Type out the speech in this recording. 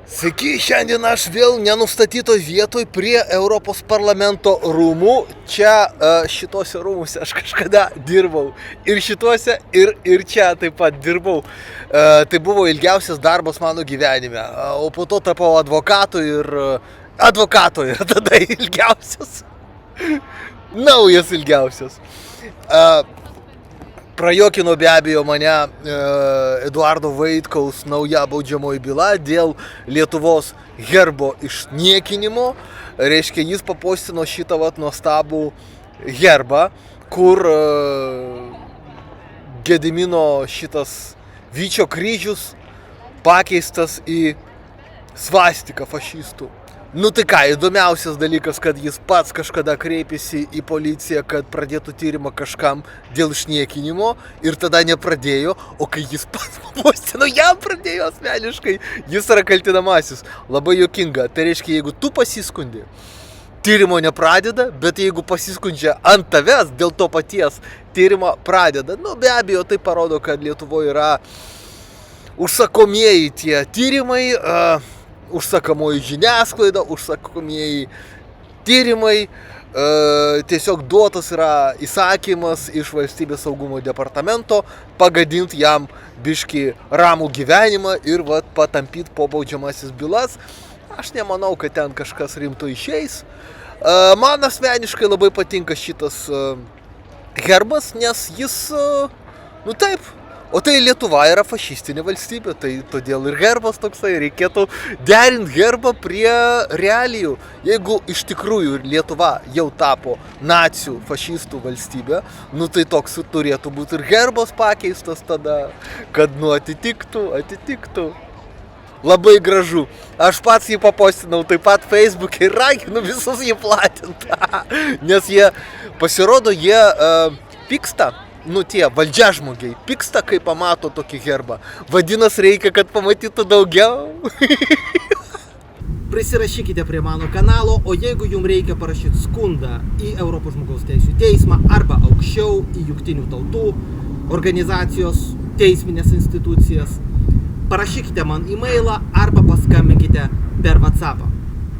Sveiki, šiandien aš vėl nenustatytoj vietoj prie Europos parlamento rūmų. Čia šituose rūmuose aš kažkada dirbau. Ir šituose, ir čia taip pat dirbau. Tai buvo ilgiausias darbas mano gyvenime. O po to tapau advokatu ir tada ilgiausias. Naujas ilgiausias. Prajuokino be abejo mane Eduardo Vaitkaus nauja baudžiamoji byla dėl Lietuvos herbo išniekinimo. Reiškia, jis papostino šitą nuostabų herbą, kur Gedimino šitas Vyčio kryžius pakeistas į svastiką fašistų. Nu tai ką, įdomiausias dalykas, kad jis pats kažkada kreipėsi į policiją, kad pradėtų tyrimą kažkam dėl išniekinimo ir tada nepradėjo, o kai jis pats papostino, jam pradėjo asmeniškai, jis yra kaltinamasis. Labai juokinga, tai reiškia, jeigu tu pasiskundi, tyrimo nepradeda, bet jeigu pasiskundžia ant tavęs, dėl to paties tyrimo pradeda. Nu be abejo, tai parodo, kad Lietuvoje yra užsakomieji tie tyrimai, užsakomoji žiniasklaida, užsakomieji tyrimai, tiesiog duotas yra įsakymas iš Valstybės saugumo departamento pagadinti jam biškį ramų gyvenimą ir patampyti po baudžiamasis bylas. Aš nemanau, kad ten kažkas rimto išeis. Man asmeniškai labai patinka šitas herbas, nes jis, nu taip, o tai Lietuva yra fašistinė valstybė, tai todėl ir herbas toksai, reikėtų derinti herbą prie realijų. Jeigu iš tikrųjų Lietuva jau tapo nacių, fašistų valstybė, nu tai toks turėtų būti ir herbas pakeistas tada, kad atitiktų. Labai gražu. Aš pats jį papostinau taip pat Facebook'e ir raginu visus jį platinti, nes jie pasirodo, pyksta. Nu tie valdžiažmogiai pyksta, kai pamato tokį herbą. Vadinasi, reikia, kad pamatytų daugiau. Prisirašykite prie mano kanalo, o jeigu jums reikia parašyti skundą į Europos žmogaus teisių teismą arba aukščiau į Jungtinių tautų organizacijos teisminės institucijas, parašykite man e-mailą arba paskambinkite per WhatsAppą.